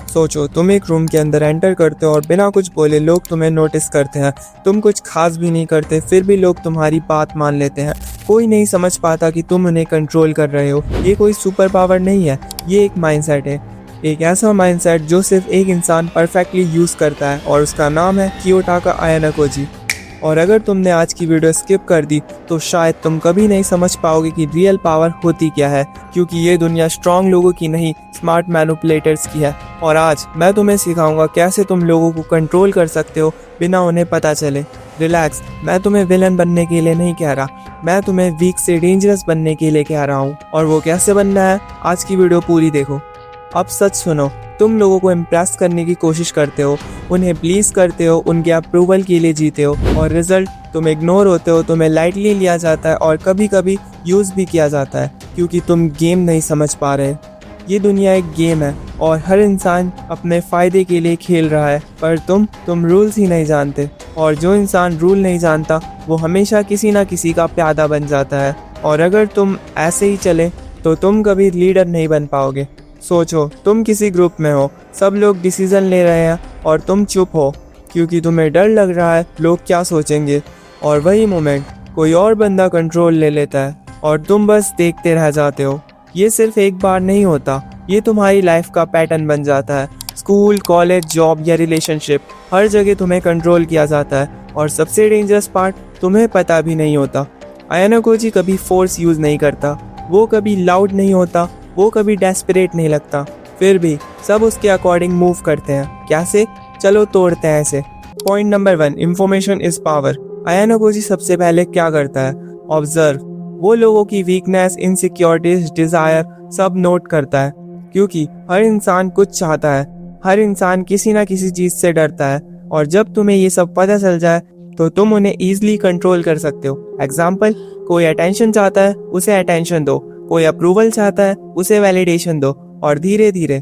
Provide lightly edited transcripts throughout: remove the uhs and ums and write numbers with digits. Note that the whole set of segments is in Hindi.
सोचो, तुम एक रूम के अंदर एंटर करते हो और बिना कुछ बोले लोग तुम्हें नोटिस करते हैं। तुम कुछ खास भी नहीं करते, फिर भी लोग तुम्हारी बात मान लेते हैं। कोई नहीं समझ पाता कि तुम उन्हें कंट्रोल कर रहे हो। ये कोई सुपर पावर नहीं है, ये एक माइंडसेट है। एक ऐसा माइंडसेट जो सिर्फ एक इंसान परफेक्टली यूज़ करता है और उसका नाम है कियोटाका आयानाकोजी। और अगर तुमने आज की वीडियो स्किप कर दी तो शायद तुम कभी नहीं समझ पाओगे कि रियल पावर होती क्या है, क्योंकि ये दुनिया स्ट्रांग लोगों की नहीं, स्मार्ट मैनिपुलेटर्स की है। और आज मैं तुम्हें सिखाऊंगा कैसे तुम लोगों को कंट्रोल कर सकते हो बिना उन्हें पता चले। रिलैक्स, मैं तुम्हें विलन बनने के लिए नहीं कह रहा, मैं तुम्हें वीक से डेंजरस बनने के लिए कह रहा हूँ। और वो कैसे बनना है, आज की वीडियो पूरी देखो। अब सच सुनो, तुम लोगों को इम्प्रेस करने की कोशिश करते हो, उन्हें प्लीज करते हो, उनके अप्रूवल के लिए जीते हो, और रिजल्ट तुम इग्नोर होते हो, तुम्हें लाइटली लिया जाता है और कभी कभी यूज़ भी किया जाता है, क्योंकि तुम गेम नहीं समझ पा रहे। ये दुनिया एक गेम है और हर इंसान अपने फ़ायदे के लिए खेल रहा है, पर तुम रूल्स ही नहीं जानते। और जो इंसान रूल नहीं जानता वो हमेशा किसी ना किसी का प्यादा बन जाता है। और अगर तुम ऐसे ही चले तो तुम कभी लीडर नहीं बन पाओगे। सोचो, तुम किसी ग्रुप में हो, सब लोग डिसीजन ले रहे हैं और तुम चुप हो क्योंकि तुम्हें डर लग रहा है लोग क्या सोचेंगे। और वही मोमेंट कोई और बंदा कंट्रोल ले लेता है और तुम बस देखते रह जाते हो। ये सिर्फ एक बार नहीं होता, ये तुम्हारी लाइफ का पैटर्न बन जाता है। स्कूल, कॉलेज, जॉब या रिलेशनशिप, हर जगह तुम्हें कंट्रोल किया जाता है। और सबसे डेंजरस पार्ट, तुम्हें पता भी नहीं होता। आयानाकोजी कभी फोर्स यूज़ नहीं करता, वो कभी लाउड नहीं होता, वो कभी डेस्परेट नहीं लगता, फिर भी सब उसके अकॉर्डिंग मूव करते हैं। कैसे? चलो तोड़ते हैं ऐसे। Point number 1, information is power. Ayanokoji सबसे पहले क्या करता है? ऑब्जर्व। वो लोगों की वीकनेस, इनसिक्योरिटीज, डिजायर सब नोट करता है, क्योंकि हर इंसान कुछ चाहता है, हर इंसान किसी ना किसी चीज से डरता है। और जब तुम्हें ये सब पता चल जाए तो तुम उन्हें ईजिली कंट्रोल कर सकते हो। एग्जाम्पल, कोई अटेंशन चाहता है, उसे अटेंशन दो। कोई अप्रूवल चाहता है, उसे वैलिडेशन दो, और धीरे धीरे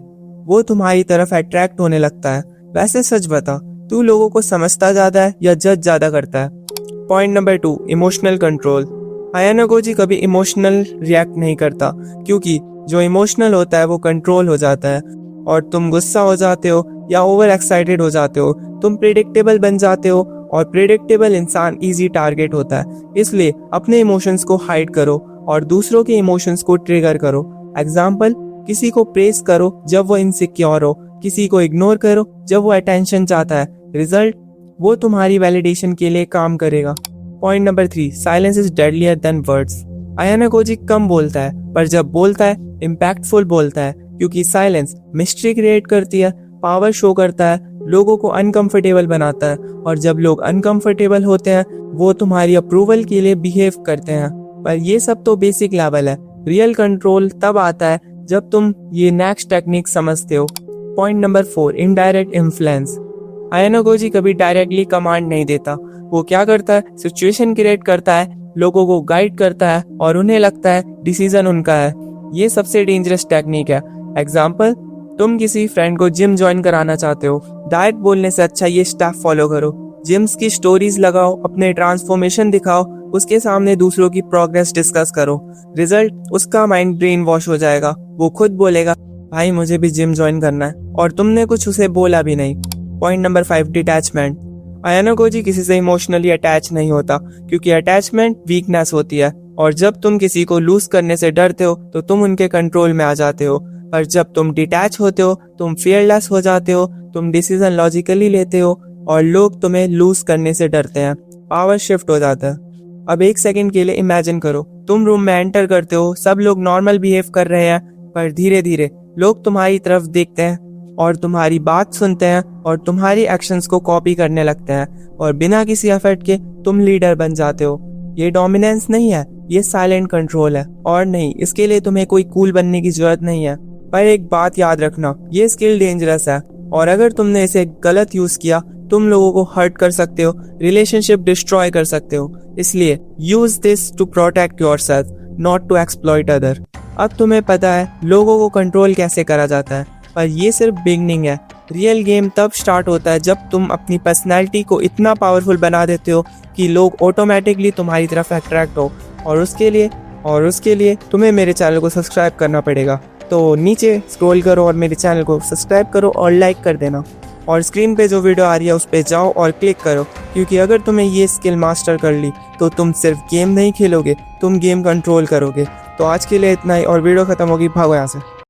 वो तुम्हारी तरफ अट्रैक्ट होने लगता है। वैसे सच बता, तू लोगों को समझता ज्यादा है या जज ज्यादा करता है? Point number 2, emotional control. Ayanokoji कभी इमोशनल रिएक्ट नहीं करता, क्योंकि जो इमोशनल होता है वो कंट्रोल हो जाता है। और तुम गुस्सा हो जाते हो या ओवर एक्साइटेड हो जाते हो, तुम प्रिडिक्टेबल बन जाते हो, और प्रिडिक्टेबल इंसान इजी टारगेट होता है। इसलिए अपने इमोशंस को हाइड करो और दूसरों के इमोशंस को ट्रिगर करो। एग्जाम्पल, किसी को प्रेस करो जब वो इनसिक्योर हो, किसी को इग्नोर करो जब वो अटेंशन चाहता है। रिजल्ट, वो तुम्हारी वैलिडेशन के लिए काम करेगा। Point number 3, silence is deadlier than words. Ayanokoji कम बोलता है, पर जब बोलता है इम्पैक्टफुल बोलता है, क्योंकि साइलेंस मिस्ट्री क्रिएट करती है, पावर शो करता है, लोगों को अनकंफर्टेबल बनाता है। और जब लोग अनकंफर्टेबल होते हैं वो तुम्हारी अप्रूवल के लिए बिहेव करते हैं। पर ये सब तो बेसिक लेवल है। रियल कंट्रोल तब आता है जब तुम ये नेक्स्ट टेक्निक समझते हो। Point number 4, indirect influence. आयानाकोजी कभी डायरेक्टली कमांड नहीं देता। वो क्या करता है? सिचुएशन क्रिएट करता है, लोगों को गाइड करता है, और उन्हें लगता है डिसीजन उनका है। ये सबसे डेंजरस टेक्निक है। एग्जाम्पल, तुम किसी फ्रेंड को जिम ज्वाइन कराना चाहते हो, डायरेक्ट बोलने से अच्छा ये स्टेप फॉलो करो। जिम्स की स्टोरीज लगाओ, अपने ट्रांसफॉर्मेशन दिखाओ, उसके सामने दूसरों की प्रोग्रेस डिस्कस करो। रिजल्ट, उसका माइंड ब्रेन वॉश हो जाएगा। वो खुद बोलेगा भाई मुझे भी जिम ज्वाइन करना है, और तुमने कुछ उसे बोला भी नहीं। Point number 5, detachment. आयानाकोजी किसी से इमोशनली अटैच नहीं होता, क्योंकि अटैचमेंट वीकनेस होती है। और जब तुम किसी को लूज करने से डरते हो तो तुम उनके कंट्रोल में आ जाते हो। पर जब तुम डिटैच होते हो तुम फियरलेस हो जाते हो, तुम डिसीजन लॉजिकली लेते हो, और लोग तुम्हें लूज करने से डरते हैं। पावर शिफ्ट हो जाता है। अब एक सेकंड के लिए इमेजिन करो, तुम रूम में एंटर करते हो, सब लोग नॉर्मल बिहेव कर रहे हैं, पर धीरे धीरे लोग तुम्हारी तरफ देखते हैं और तुम्हारी बात सुनते हैं और तुम्हारी एक्शंस को कॉपी करने लगते हैं, और बिना किसी एफर्ट के तुम लीडर बन जाते हो। ये डोमिनेंस नहीं है, ये साइलेंट कंट्रोल है। और नहीं, इसके लिए तुम्हें कोई कूल बनने की जरूरत नहीं है। पर एक बात याद रखना, ये स्किल डेंजरस है, और अगर तुमने इसे गलत यूज किया तुम लोगों को हर्ट कर सकते हो, रिलेशनशिप डिस्ट्रॉय कर सकते हो। इसलिए use this to protect yourself, not to exploit other. अब तुम्हें पता है लोगों को कंट्रोल कैसे करा जाता है, पर ये सिर्फ बिगनिंग है। रियल गेम तब स्टार्ट होता है जब तुम अपनी पर्सनैलिटी को इतना पावरफुल बना देते हो कि लोग ऑटोमेटिकली तुम्हारी तरफ अट्रैक्ट हो। और उसके लिए तुम्हें मेरे चैनल को सब्सक्राइब करना पड़ेगा। तो नीचे स्क्रॉल करो और मेरे चैनल को सब्सक्राइब करो और लाइक कर देना। और स्क्रीन पे जो वीडियो आ रही है उस पर जाओ और क्लिक करो, क्योंकि अगर तुम्हें ये स्किल मास्टर कर ली तो तुम सिर्फ गेम नहीं खेलोगे, तुम गेम कंट्रोल करोगे। तो आज के लिए इतना ही और वीडियो ख़त्म होगी, भागो यहाँ से।